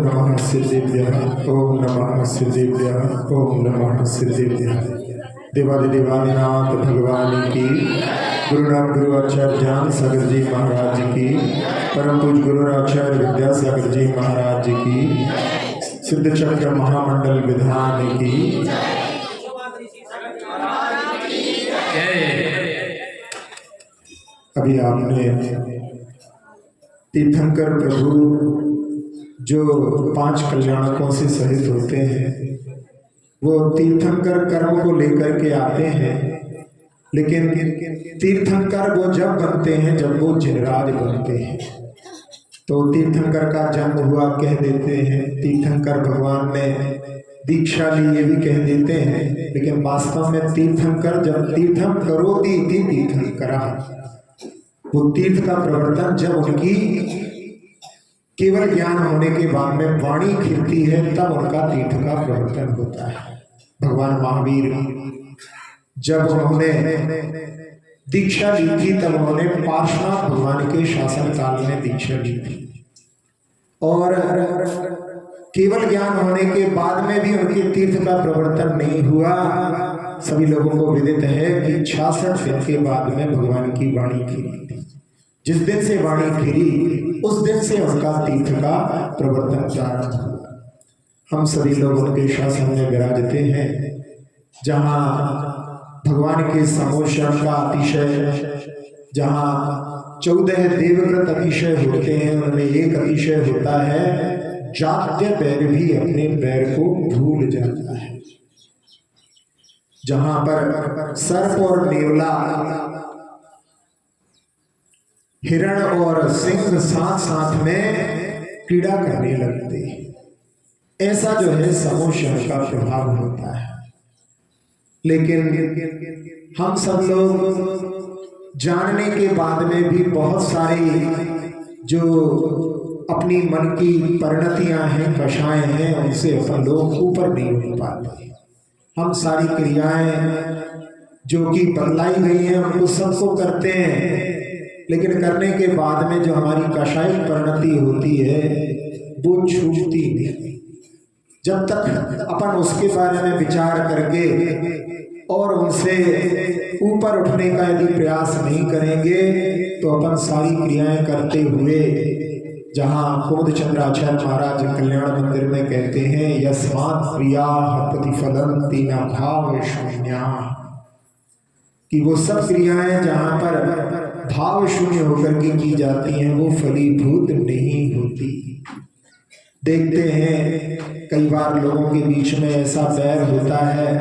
नमः सिद्धेभ्यः, ओम नमः सिद्धेभ्यः, ओम नमः सिद्धेभ्यः। देवादिदेवादिनाथ भगवान की, गुरुनाथ गुरु आचार्य ज्ञान सागर जी महाराज की, परम पूज्य गुरु आचार्य विद्यासागर जी महाराज की, सिद्ध चक्र महामंडल विधान की। अभी आपने तीर्थंकर प्रभु जो 5 कल्याणकों से सहित होते हैं, वो तीर्थंकर कर्म को लेकर के आते हैं, लेकिन तीर्थंकर वो जब बनते हैं जब वो जिनराज बनते हैं। तो तीर्थंकर का जन्म हुआ कह देते हैं, तीर्थंकर भगवान ने दीक्षा ली ये भी कह देते हैं, लेकिन वास्तव में तीर्थंकर जब तीर्थम करोति इति तीर्थंकरा, वो तीर्थ का प्रवर्तन जब उनकी केवल ज्ञान होने के बाद में वाणी खिलती है तब उनका तीर्थ का प्रवर्तन होता है। भगवान महावीर जब उन्होंने दीक्षा ली थी तब उन्होंने पार्श्वनाथ भगवान के शासन काल में दीक्षा ली थी, और केवल ज्ञान होने के बाद में भी उनके तीर्थ का प्रवर्तन नहीं हुआ। सभी लोगों को विदित है कि 66 दिन के बाद में भगवान की वाणी खिली थी। जिस दिन से वाणी खिली उस दिन से उनका तीर्थ का प्रवर्तन प्रारंभ हुआ। हम सभी लोग उनके शासन में विराजते हैं, जहाँ भगवान के समोषण का अतिशय, जहाँ 14 देवव्रत अतिशय होते हैं, उनमें एक अतिशय होता है जात्य पैर भी अपने पैर को भूल जाता है। जहाँ पर सर्प और नेवला, हिरण और सिंह साथ साथ में क्रीड़ा करने लगते हैं, ऐसा जो है समोषण का प्रभाव होता है। लेकिन हम सब लोग जानने के बाद में भी बहुत सारी जो अपनी मन की परिणतियां हैं, कषाएं हैं, उनसे अपन लोग ऊपर नहीं हो पाते। हम सारी क्रियाएं जो कि बदलाई गई हैं उनको सबको करते हैं, लेकिन करने के बाद में जो हमारी कषायिक परिणति होती है वो छूटती नहीं। जब तक अपन उसके बारे में विचार करके और उनसे ऊपर उठने का यदि प्रयास नहीं करेंगे तो अपन सारी क्रियाएं करते हुए, जहाँ कुमुदचंद्राचार्य महाराज कल्याण मंदिर में कहते हैं यस्मात् क्रिया प्रतिफलन्ति न भाव शून्या, कि वो सब क्रियाएं जहाँ पर भाव शून्य होकर के की जाती हैं वो फलीभूत नहीं होती। देखते हैं कई बार लोगों के बीच में ऐसा बैर होता है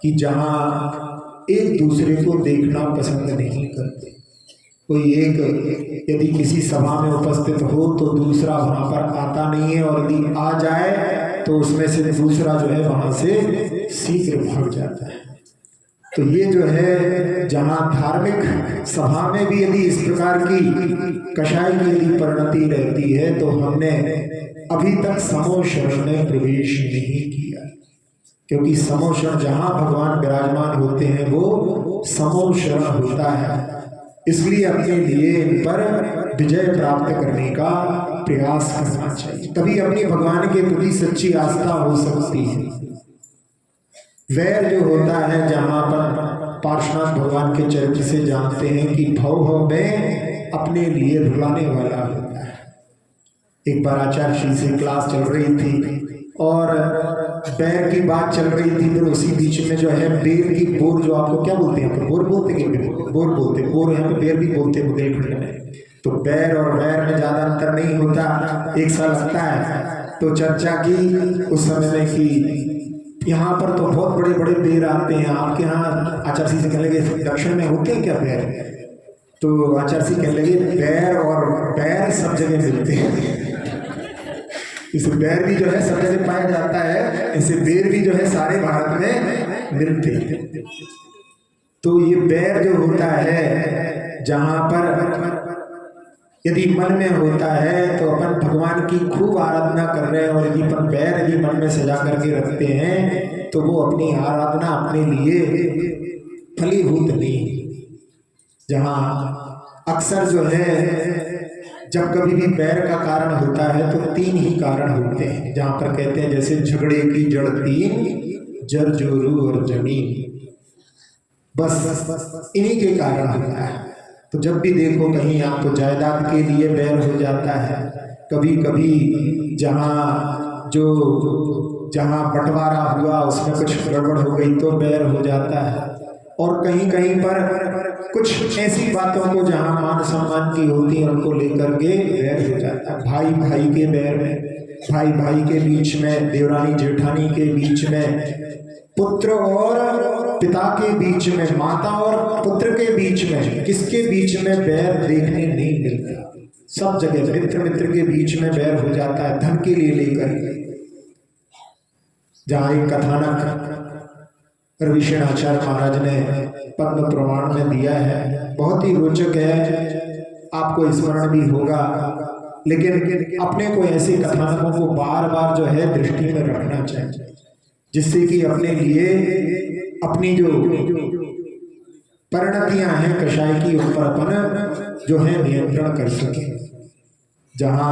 कि जहाँ एक दूसरे को देखना पसंद नहीं करते। कोई एक यदि किसी सभा में उपस्थित हो तो दूसरा वहाँ पर आता नहीं है, और यदि आ जाए तो उसमें से दूसरा जो है वहाँ से शीघ्र भाग जाता है। तो ये जो है जहाँ धार्मिक सभा में भी यदि इस प्रकार की कषाय की यदि परिणति रहती है तो हमने अभी तक समोषण में प्रवेश नहीं किया, क्योंकि समोषण जहाँ भगवान विराजमान होते हैं वो समोषण होता है। इसलिए अपने लिए इन पर विजय प्राप्त करने का प्रयास करना चाहिए, तभी अपनी भगवान के प्रति सच्ची आस्था हो सकती है। वैर जो होता है, जहाँ पर पार्श्वनाथ भगवान के चरित्र से जानते हैं कि भव में अपने लिए रुलाने वाला होता है। एक बार आचार्य श्री से क्लास चल रही थी और बैर की बात चल रही थी, फिर उसी बीच में जो है बेर की बोर, जो आपको क्या बोलते हैं, बोर बोलते हैं, बोर बोलते हैं, बोर यहाँ पे बेर भी बोलते हैं बुंदेलखंड में। तो बैर और वैर में ज्यादा अंतर नहीं होता, एक सा लगता है। तो चर्चा की उस समय में कि यहाँ पर तो बहुत बड़े बड़े बेर आते हैं, आपके यहाँ आचार्य से कहने लगे दक्षिण में होते हैं क्या बैर? तो आचार्य से कहने लगे बैर और बैर सब जगह मिलते हैं। इस बैर भी जो है सब जगह पाया जाता है, ऐसे बेर भी जो है सारे भारत में मिलते हैं। तो ये बैर जो होता है, जहाँ पर यदि मन में होता है तो अपन भगवान की खूब आराधना कर रहे हैं, और यदि अपन बैर यदि मन में सजा करके रखते हैं तो वो अपनी आराधना अपने लिए फलीभूत नहीं। जहाँ अक्सर जो है जब कभी भी बैर का कारण होता है तो तीन ही कारण होते हैं, जहाँ पर कहते हैं जैसे झगड़े की जड़ तीन, जर जोरू और जमीन, बस इन्हीं के कारण होता है। तो जब भी देखो कहीं आपको जायदाद के लिए बैर हो जाता है, कभी कभी जहाँ बंटवारा हुआ उसमें कुछ गड़बड़ हो गई तो बैर हो जाता है, और कहीं कहीं पर कुछ ऐसी बातों को जहाँ मान सम्मान की होती है उनको लेकर के बैर हो जाता है। भाई भाई के बैर में, भाई भाई के बीच में, देवरानी जेठानी के बीच में, पुत्र और पिता के बीच में, माता और पुत्र के बीच में, किसके बीच में बैर देखने नहीं मिलता। सब जगह मित्र मित्र के बीच में बैर हो जाता है, धन के लिए लेकर। जहाँ एक कथानक ऋषिणाचार्य महाराज ने पद्म प्रमाण में दिया है, बहुत ही रोचक है, आपको स्मरण भी होगा, लेकिन अपने को ऐसे कथानकों को बार बार जो है दृष्टि में रखना चाहिए, जिससे कि अपने लिए अपनी जो परिणतियां हैं कषाय की, उन पर अपन जो है नियंत्रण कर सके। जहाँ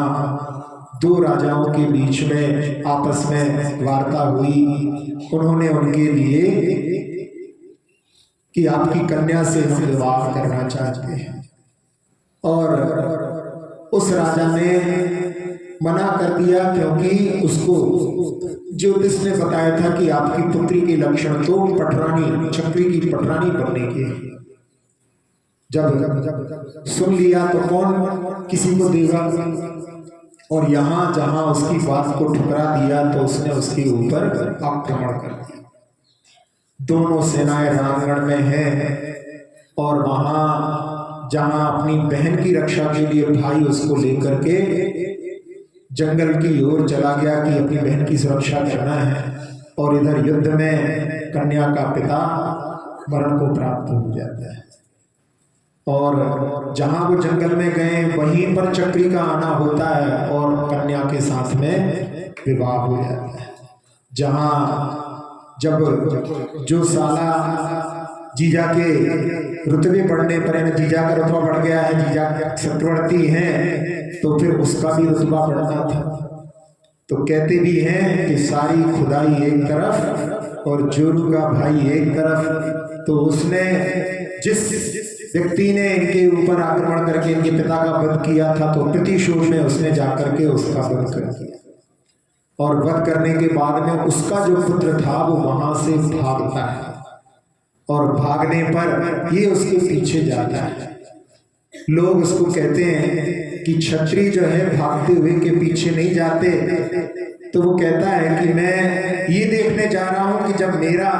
दो राजाओं के बीच में आपस में वार्ता हुई, उन्होंने उनके लिए कि आपकी कन्या से हम विवाह करना चाहते हैं, और उस राजा ने मना कर दिया, क्योंकि उसको ज्योतिष ने बताया था कि आपकी पुत्री के लक्षण तो पटरानी, चक्री की पटरानी बनने के। जब सुन लिया तो कौन किसी को देगा, और यहाँ जहाँ उसकी बात को ठुकरा दिया तो उसने उसके ऊपर आक्रमण कर दिया। दोनों सेनाएं रणांगण में हैं, और वहाँ जहाँ अपनी बहन की रक्षा के लिए भाई उसको लेकर के जंगल की ओर चला गया कि अपनी बहन की सुरक्षा करना है, और इधर युद्ध में कन्या का पिता मरण को प्राप्त हो जाता है। और जहाँ वो जंगल में गए वहीं पर चक्री का आना होता है और कन्या के साथ में विवाह हो जाता है। जहाँ जब जो साला जीजा के रुतबे बढ़ने पर, जीजा का रुतबा बढ़ गया है, जीजा चक्रवर्ती हैं, तो फिर उसका भी रुतबा बढ़ता था। तो कहते भी हैं कि सारी खुदाई एक तरफ और जोरू का भाई एक तरफ। तो उसने जिस व्यक्ति ने इनके ऊपर आक्रमण करके इनके पिता का वध किया था, तो प्रतिशोध में उसने जाकर के उसका वध कर दिया, और वध करने के बाद में उसका जो पुत्र था वो वहां से भागता है, और भागने पर ये उसके पीछे जाता है। लोग उसको कहते हैं कि क्षत्रिय जो है भागते हुए के पीछे नहीं जाते। तो वो कहता है कि मैं ये देखने जा रहा हूं कि जब मेरा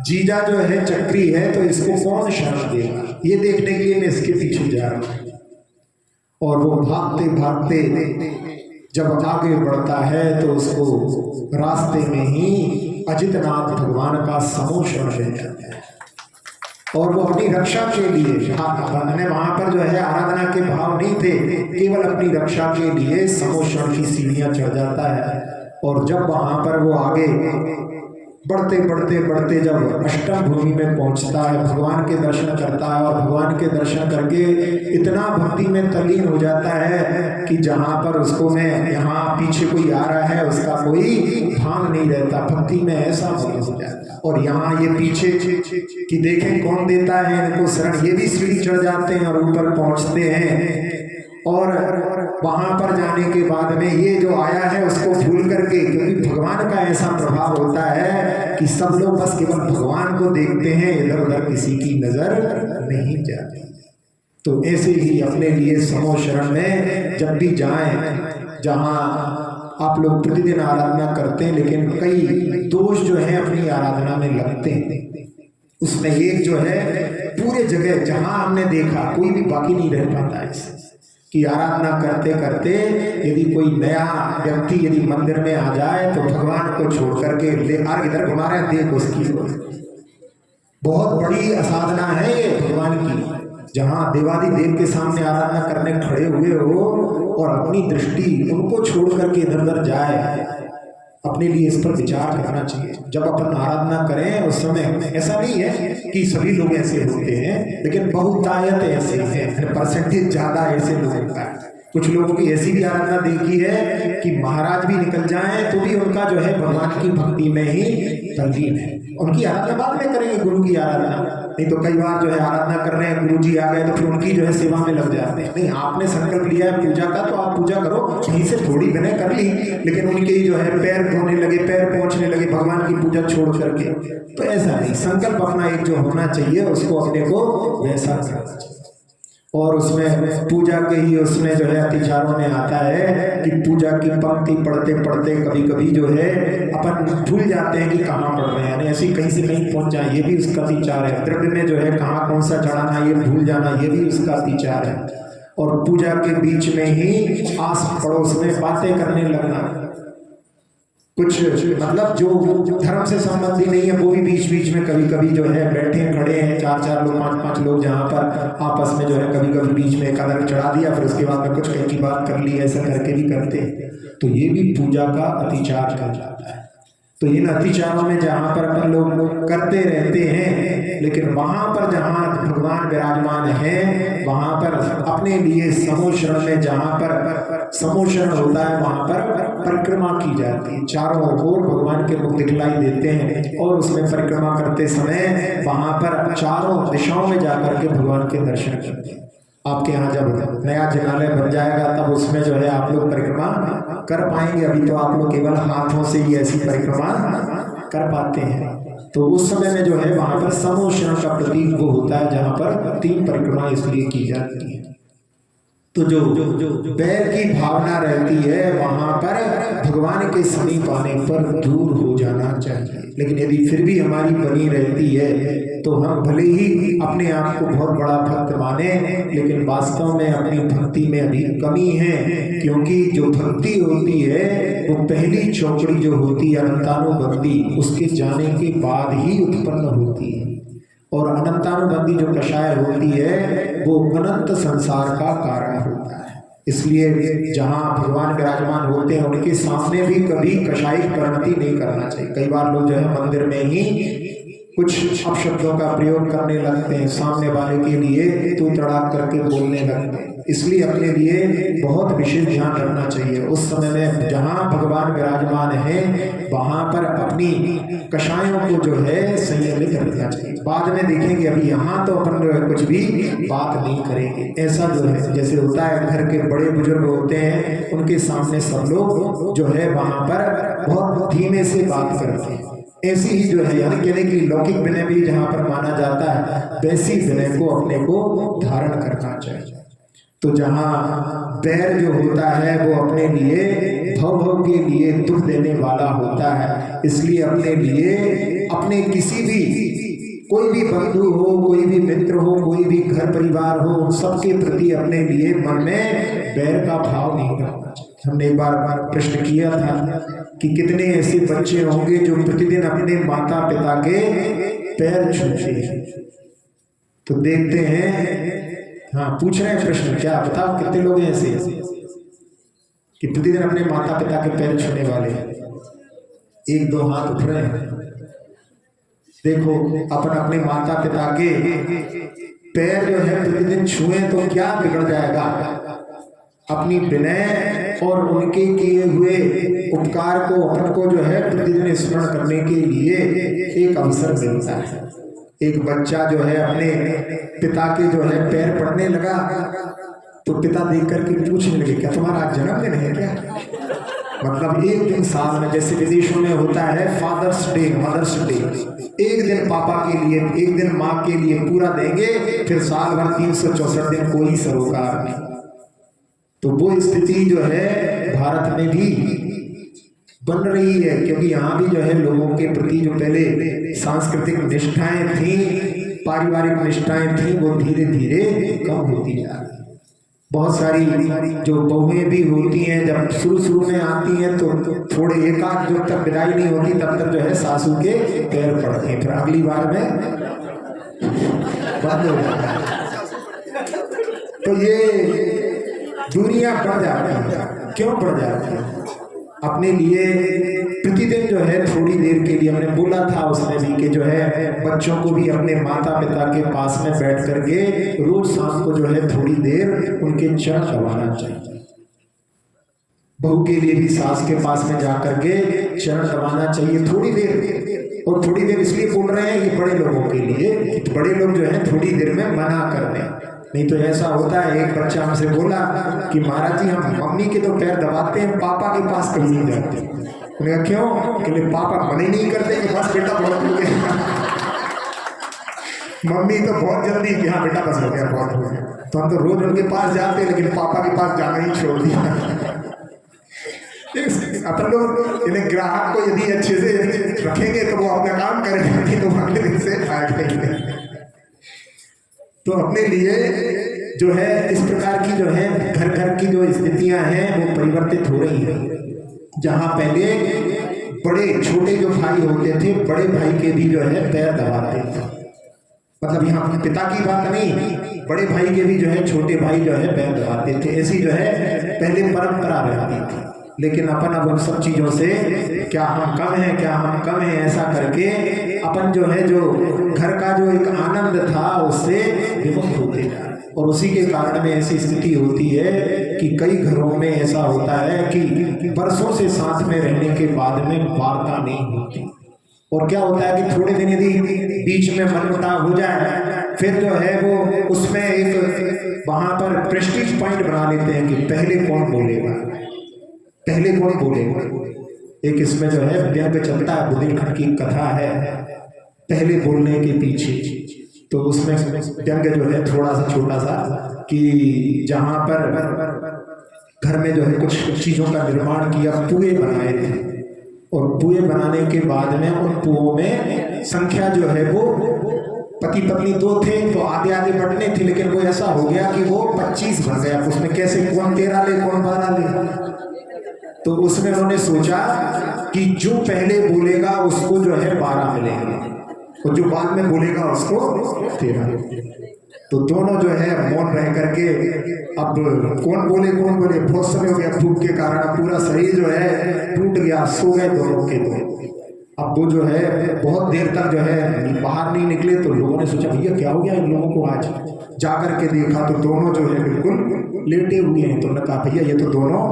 जीजा जो है चक्री है तो इसको कौन शरण देगा, ये देखने के लिए मैं इसके पीछे जा रहा हूं। और वो भागते भागते जब आगे बढ़ता है तो उसको रास्ते में ही अजितनाथ भगवान का समूह शरण मिल जाता है, और वो अपनी रक्षा के लिए वहां पर जो है आराधना के भाव नहीं थे, केवल अपनी रक्षा के लिए समूह शरण की सीढ़ियां चढ़ जाता है। और जब वहां पर वो आगे बढ़ते बढ़ते बढ़ते जब अष्टम भूमि में पहुंचता है, भगवान के दर्शन करता है, और भगवान के दर्शन करके इतना भक्ति में तल्लीन हो जाता है कि जहां पर उसको में यहाँ पीछे कोई आ रहा है उसका कोई भान नहीं रहता, भक्ति में ऐसा मग्न हो जाता है। और यहाँ ये पीछे कि देखें कौन देता है इनको शरण, ये भी सीढ़ी चढ़ जाते हैं और ऊपर पहुंचते हैं। और वहां पर जाने के बाद में ये जो आया है उसको भूल करके, क्योंकि भगवान का ऐसा प्रभाव होता है कि सब लोग बस केवल भगवान को देखते हैं, इधर उधर किसी की नजर नहीं जाती। तो ऐसे ही अपने लिए समूह शरण में जब भी जाएं, जहां आप लोग प्रतिदिन आराधना करते हैं लेकिन कई दोष जो है अपनी आराधना में लगते हैं, उसमें एक जो है पूरे जगह जहां हमने देखा कोई भी बाकी नहीं रह पाता है कि आराधना करते करते यदि कोई नया व्यक्ति यदि मंदिर में आ जाए तो भगवान को छोड़ करके ले इधर घुमा रहे हैं, देख उसकी बहुत बड़ी असाधना है ये भगवान की। जहाँ देवादि देव के सामने आराधना करने खड़े हुए हो और अपनी दृष्टि उनको छोड़ करके इधर उधर जाए, अपने लिए इस पर विचार करना चाहिए। जब अपन आराधना करें उस समय ऐसा नहीं है कि सभी लोग ऐसे होते हैं, लेकिन बहुतायत ऐसे हैं, परसेंटेज ज्यादा ऐसे लोग होता है। कुछ लोगों की ऐसी भी आराधना देखी है कि महाराज भी निकल जाएं तो भी उनका जो है भगवान की भक्ति में ही तल्लीन है। उनकी आराधना बाद में करेंगे, गुरु की आराधना नहीं तो कई बार जो है आराधना कर रहे हैं, गुरु जी आ गए तो फिर उनकी जो है सेवा में लग जाते हैं। नहीं, आपने संकल्प लिया है पूजा का तो आप पूजा करो, यहीं से थोड़ी विनय कर ली, लेकिन उनके जो है पैर धोने लगे, पैर पहुंचने लगे भगवान की पूजा छोड़ करके, तो ऐसा नहीं। संकल्प अपना एक जो होना चाहिए उसको अपने को वैसा करना चाहिए। और उसमें पूजा के ही उसमें जो है अतिचारों में आता है कि पूजा की पंक्ति पढ़ते पढ़ते कभी कभी जो है अपन भूल जाते हैं कि कहाँ पढ़ रहे हैं, यानी ऐसे कहीं से कहीं पहुंच जाए, ये भी उसका अतिचार है। द्रव्य में जो है कहाँ कौन सा चढ़ाना ये भूल जाना, ये भी उसका अतिचार है। और पूजा के बीच में ही आस पड़ोस में बातें करने लगना, कुछ मतलब जो धर्म से संबंधी नहीं है वो भी बीच बीच में कभी कभी जो है बैठे खड़े हैं, चार चार लोग, पांच पांच लोग, जहाँ पर आपस में जो है कभी कभी बीच में एक आदमी चढ़ा दिया, फिर उसके बाद में कुछ कहीं की बात कर ली, ऐसा करके भी करते हैं, तो ये भी पूजा का अतिचार कर जाता है। तो इन अतिचारों में जहाँ पर अपन लोग करते रहते हैं, लेकिन वहां पर जहाँ भगवान विराजमान है वहां पर अपने लिए समोशरण में, जहाँ पर समोशरण होता है वहां पर परिक्रमा की जाती है। चारों ओर भगवान के मुख दिखलाई देते हैं और उसमें परिक्रमा करते समय वहां पर चारों दिशाओं में जाकर के भगवान के दर्शन करते हैं। आपके यहाँ जब नया जिनालय बन जाएगा तब उसमें जो है आप लोग परिक्रमा कर पाएंगे। अभी तो आप लोग केवल हाथों से ही ऐसी परिक्रमा कर पाते हैं। तो उस समय में जो है वहां पर समोशरण का प्रतीक वो होता है, जहां पर 3 परिक्रमा इसलिए की जाती है। तो जो बैर की भावना रहती है वहां पर भगवान के समीप आने पर दूर हो जाना चाहिए। लेकिन यदि फिर भी हमारी बनी रहती है तो हम भले ही अपने आप को बहुत बड़ा भक्त माने, लेकिन वास्तव में अपनी भक्ति में अभी कमी है। क्योंकि जो भक्ति होती है वो पहली चौकड़ी जो होती है अनंतानुबंधी, उसके जाने के बाद ही उत्पन्न होती है। और अनंतानुबंधी जो कषाय होती है वो अनंत संसार का कारण होता है। इसलिए जहाँ भगवान विराजमान होते हैं उनके सामने भी कभी कषायिक परिणति नहीं करना चाहिए। कई बार लोग जो है मंदिर में ही कुछ अपशब्दों का प्रयोग करने लगते हैं, सामने वाले के लिए तू तड़ाक करके बोलने लगते हैं। इसलिए अपने लिए बहुत विशेष ध्यान रखना चाहिए। उस समय में जहाँ भगवान विराजमान है वहां पर अपनी कषायों को जो है संयमित रखना चाहिए। बाद में देखेंगे, अभी यहाँ तो अपन कुछ भी बात नहीं करेंगे। ऐसा जो है जैसे होता है घर के बड़े बुजुर्ग होते हैं उनके सामने सब लोग जो है वहां पर बहुत धीमे से बात करते हैं। ऐसी ही जो है यानी कहने की लौकिक विनय भी जहाँ पर माना जाता है वैसी विनय को अपने को धारण करना चाहिए। तो जहाँ बैर जो होता है वो अपने लिए भव के लिए दुख देने वाला होता है। इसलिए अपने लिए अपने किसी भी कोई भी बंधु हो, कोई भी मित्र हो, कोई भी घर परिवार हो, उन सबके प्रति अपने लिए मन में बैर का भाव नहीं रखना चाहिए। हमने एक बार प्रश्न किया था कि कितने ऐसे बच्चे होंगे जो प्रतिदिन अपने माता पिता के पैर छूते हैं। तो देखते हैं, हाँ पूछ रहे हैं प्रश्न, क्या बताओ कितने लोग हैं ऐसे कि प्रतिदिन अपने माता पिता के पैर छूने वाले? 1-2 हाथ उठ रहे हैं। देखो अपन अपने माता पिता के पैर जो है प्रतिदिन छुए तो क्या बिगड़ जाएगा? अपनी विनय और उनके किए हुए उपकार को अपन को जो है प्रतिदिन स्मरण करने के लिए एक अवसर मिलता है। एक बच्चा जो है अपने पिता के जो है पैर पड़ने लगा तो पिता देख करके पूछने लगे, क्या तुम्हारा आज जन्मदिन है क्या? मतलब एक दिन साल में, जैसे विदेशों में होता है फादर्स डे, मदर्स डे, एक दिन पापा के लिए, एक दिन माँ के लिए पूरा देंगे, फिर साल भर 364 दिन कोई सरोकार नहीं। तो वो स्थिति जो है भारत में भी बन रही है, क्योंकि यहाँ भी जो है लोगों के प्रति जो पहले सांस्कृतिक निष्ठाएं थी, पारिवारिक निष्ठाएं थी, वो धीरे धीरे कम होती जा रही है। बहुत सारी जो बहुएं भी होती हैं जब शुरू में आती हैं तो थोड़े एक आध जब तक विदाई नहीं होती तब तक जो है सासू के पैर पड़ते हैं, फिर अगली बार में बंद हो जाता है। तो ये दूरियां बढ़ जाती हैं। क्यों बढ़ जाती हैं? अपने लिए प्रतिदिन जो है थोड़ी देर के लिए, हमने बोला था उसमें भी कि जो है बच्चों को भी अपने माता पिता के पास में बैठ करके रोज शाम को जो है थोड़ी देर उनके चरण दबाना चाहिए। बहू के लिए भी सास के पास में जा करके चरण दबाना चाहिए थोड़ी देर। और थोड़ी देर इसलिए बोल रहे हैं ये बड़े लोगों के लिए, तो बड़े लोग जो है थोड़ी देर में मना कर दें। नहीं तो ऐसा होता है, एक बच्चा हमसे बोला कि महाराज जी हम मम्मी के तो पैर दबाते हैं, पापा के पास कभी नहीं जाते। उन्हें कहा क्यों? कि पापा मन ही नहीं करते कि बस बेटा बहुत हो गया। मम्मी तो बहुत जल्दी कि हाँ बेटा बस हो गया, बहुत हो गया। तो हम तो रोज उनके पास जाते हैं, लेकिन पापा के पास जाना ही छोड़ दिया। अपन लोग इन्हें ग्राहक को यदि अच्छे से रखेंगे तो वो अपना काम करेंगे, तो अगले दिन से आएंगे नहीं। तो अपने लिए जो है इस प्रकार की जो है घर घर की जो स्थितियां हैं वो परिवर्तित हो रही हैं। जहां पहले बड़े छोटे जो भाई होते थे, बड़े भाई के भी जो है पैर दबाते थे, मतलब यहाँ पिता की बात नहीं, बड़े भाई के भी जो है छोटे भाई जो है पैर दबाते थे। ऐसी जो है पहले परंपरा रहती थी। लेकिन अपन अब उन सब चीजों से क्या हम कम हैं, क्या हम कम हैं, ऐसा करके अपन जो है जो घर का जो एक आनंद था उससे विमुख होते जा रहे। और उसी के कारण में ऐसी स्थिति होती है कि कई घरों में ऐसा होता है कि बरसों से साथ में रहने के बाद में वार्ता नहीं होती। और क्या होता है कि थोड़े दिन यदि बीच में मनमुटाव हो जाए, फिर जो है वो उसमें एक वहां पर प्रेस्टीज पॉइंट बना लेते हैं कि पहले कौन बोलेगा, पहले कौन बोलेगा। एक इसमें जो है व्यंग चलता है, बुंदेलखंड की कथा है पहले बोलने के पीछे। तो उसमें व्यंग जो है थोड़ा सा छोटा सा कि जहां पर घर में जो है कुछ चीजों का निर्माण किया, पुए बनाए थे, और पुए बनाने के बाद में उन पुओं में संख्या जो है वो पति पत्नी दो थे तो आधे आधे बटने थे, लेकिन वो ऐसा हो गया कि वो 25 बन गया। उसमें कैसे कौन 13 ले कौन 12 ले। तो उसमें उन्होंने सोचा कि जो पहले बोलेगा उसको जो है 12 मिलेंगे और जो बाद में बोलेगा उसको 13। तो दोनों जो है मौन रह करके, अब कौन बोले बहुत समय हो गया भूख के कारण, पूरा शरीर जो है टूट गया, सो गए दोनों के दो। अब वो जो है बहुत देर तक जो है बाहर नहीं निकले। तो लोगों ने सोचा भैया क्या हो गया इन लोगों को, आज जाकर के देखा तो दोनों जो है बिल्कुल लेटे हुए हैं। तो उन्होंने कहा भैया ये तो दोनों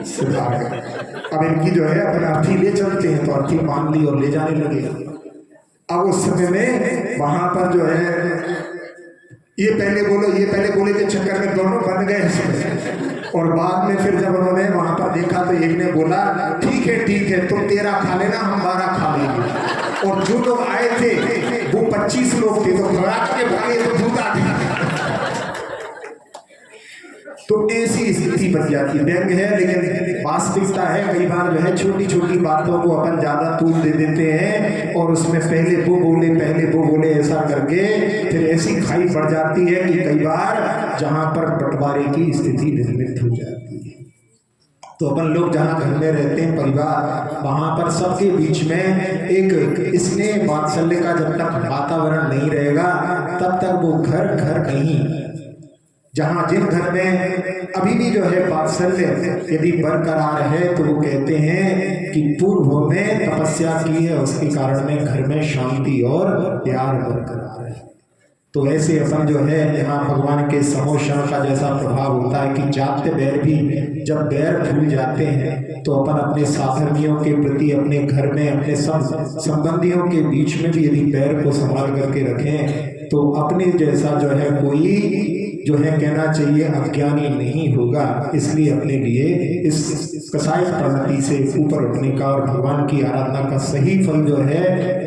सिखा गए, अब इनकी जो है अपना अर्थी ले चलते हैं। तो अर्थी मान ली और ले जाने लगे। अब उस समय में वहां पर जो है ये पहले बोले के चक्कर में दोनों बन गए। और बाद में फिर जब उन्होंने वहां पर देखा तो एक ने बोला ठीक है तुम 13 खा लेना, हम 12 खा लेंगे। और जो लोग आए थे वो 25 लोग थे, तो घबरा के भागे तो दूध आ गया। तो ऐसी स्थिति बन जाती है। व्यंग है लेकिन वास्तविकता है, कई बार जो है छोटी छोटी बातों को अपन ज्यादा तूल दे देते हैं और उसमें पहले वो बोले ऐसा करके फिर ऐसी खाई पड़ जाती है कि कई बार जहां पर बंटवारे की स्थिति निर्मित हो जाती है। तो अपन लोग जहाँ घर में रहते हैं परिवार, वहां पर सबके बीच में एक स्नेह वात्सल्य का जब तक वातावरण नहीं रहेगा तब तक वो घर नहीं। जहाँ जिन घर में अभी भी जो है वात्सल्य यदि बरकरार है तो वो कहते हैं कि पूर्व में तपस्या की है, उसके कारण में घर में शांति और प्यार बरकरार है। तो ऐसे अपन जो है यहाँ भगवान के समोषण का जैसा प्रभाव होता है कि जाते बैर भी जब बैर भूल जाते हैं तो अपन अपने साधर्मियों के प्रति, अपने घर में अपने संबंधियों के बीच में भी यदि बैर को संभाल करके रखें तो अपने जैसा जो है कोई जो है कहना चाहिए अज्ञानी नहीं होगा। इसलिए अपने लिए इस कसाई प्रवृत्ति से ऊपर उठने का और भगवान की आराधना का सही फल जो है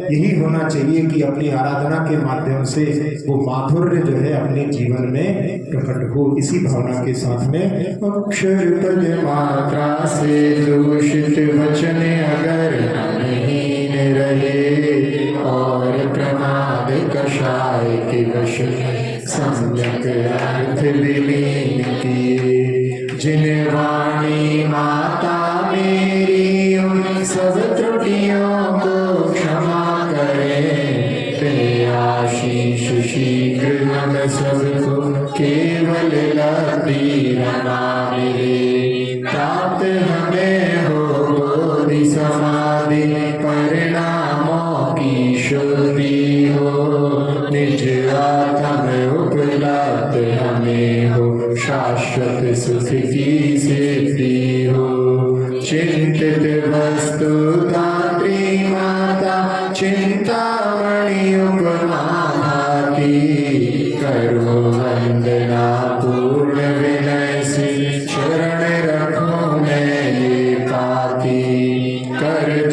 यही होना चाहिए कि अपनी आराधना के माध्यम से वो माधुर्य जो है अपने जीवन में प्रकट हो। इसी भावना के साथ में अक्षर पद मात्रा से दूषित वचन अगर नहीं रहे और प्रमाद कषाय के वश सम्यक अर्थ विलीन किए, जिन वाणी माता मेरी उन सब त्रुटियों को क्षमा करे, ते आशीष शीघ्र हम सबको केवल लबी रमा मिले, प्राप्त हमें हो वस्तु दात्री माता चिंतामणि उपमा भाती करो वंदना पूर्ण विनय से शरण रखो मैं ये पाती कर